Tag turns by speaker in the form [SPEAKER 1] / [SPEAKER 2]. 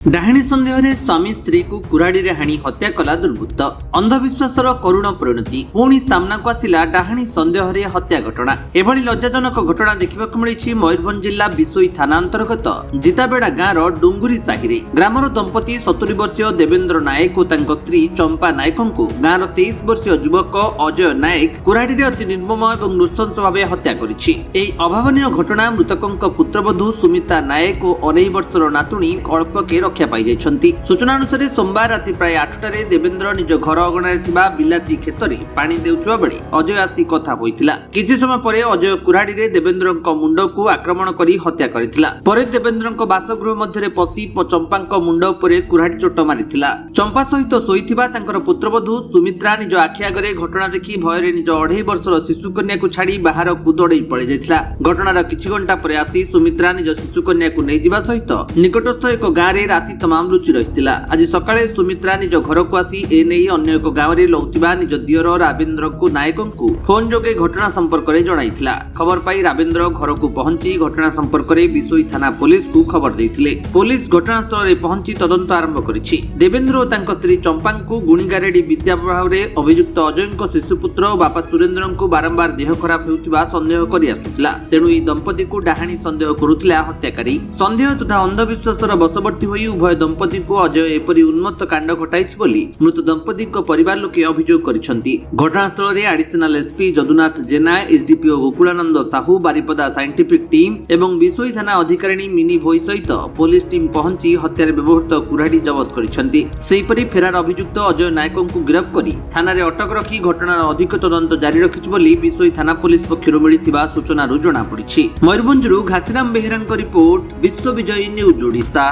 [SPEAKER 1] डाहाणी सन्देह स्वामी स्त्री को कुराड़ी हाणी हत्या कला दुर्वृत्त अंधविश्वासर करुण परिणति पुणी सामना को आसिला डाहाणी सन्देह हत्या घटना। एभली लज्जाजनक घटना देखा मिली मयूरभंज जिला बिशोई थाना अंतर्गत जिताबेड़ा गाँव डुंगुरी साहि ग्रामर दंपति 70 वर्षीय देवेंद्र नायक और स्त्री चंपा नायक को गाँव 23 वर्षीय युवक अजय नायक कुराड़ी अति निर्मम और नृशंस भाव हत्या करिछि। एही अभावनीय घटना मृतकों पुत्रवधू सुमिता नायक और 19 वर्षर नातुणी कल्पके रक्षा पाई जाइछन्ति। सूचना अनुसार सोमवार राति प्राय 8टारे देवेंद्र निज घर अगणारे थिबा बिलाती खेतरे पानी देउथिबा बेले अजय आसी कथा होइतिला। किछि समय परे अजय कुराड़ी रे देवेंद्रक मुंड को आक्रमण करी हत्या करितिला। परे देवेंद्रक बासगृह मध्यरे पसी चंपाक मुंड उपरे कुराड़ी चोट मारितिला। चंपा सहित सोइथिबा तांकर पुत्रवधू सुमित्रा निज आखि आगरे घटना देखि भयरे निज 2.5 वर्षर शिशु कन्या को छाड़ी बाहर को दौड़ई पड़े जाइतिला। घटनार किछि घंटा परे आसी सुमित्रा निज शिशु कन्या को नै जिबा सहित निकटस्थ एक गाँव रे राति तमाम लुचि रहितिला। आज सकाळे सुमित्रा निज घर को आसी एने अन्य एक गाँव रे लौथिबा निज दियर राबेंद्र को नायक को फोन जोगे घटना संपर्क रे जणाइथिला। खबर पाई राबेंद्र घर को पहुंची घटना संपर्क रे बिशोई थाना पुलिस को खबर देइथिले। पुलिस घटनास्थल रे पहुंची तदंत आरंभ करिछि। देवेंद्र और तांको स्त्री चंपा को गुणीगारेडी विद्या प्रभाव रे अभियुक्त अजय को शिशुपुत्र और बापा सुरेंद्र को बारंबार देह खराब हेउथिबा संदेह करि आसुथिला। तेणु ई दंपति को डाहाणी संदेह करुथिला हत्याकारी। संदेह तथा अंधविश्वासर बशवर्ती होई उभय दंपति को अजय एपरी उन्मत्त कांड घटाइछि बोली मृत दंपति परिवार लोके अभियोग करिसंती। घटनास्थल रे additional SP Jadunath Jena, SDPO Gokulananda Sahu, Baripada scientific team एवं बिशोई थाना अधिकारिणी मिनी भोई सहित पुलिस टीम पहुंची हत्यारे व्यवहृत कुराड़ी जबत करिसंती। सेहिपरि फेरार अभियुक्त अजय नायक को गिरफ्त करी थाना रे अटक रखी घटनार अधिक तदंत जारी रखिछि बोली बिशोई थाना पुलिस पक्षरु मिलिथिबा सूचनारु जणा पड़िछि। मयूरभंजरु घासीराम बेहेरांक रिपोर्ट, विश्व विजयी न्यूज ओडिशा।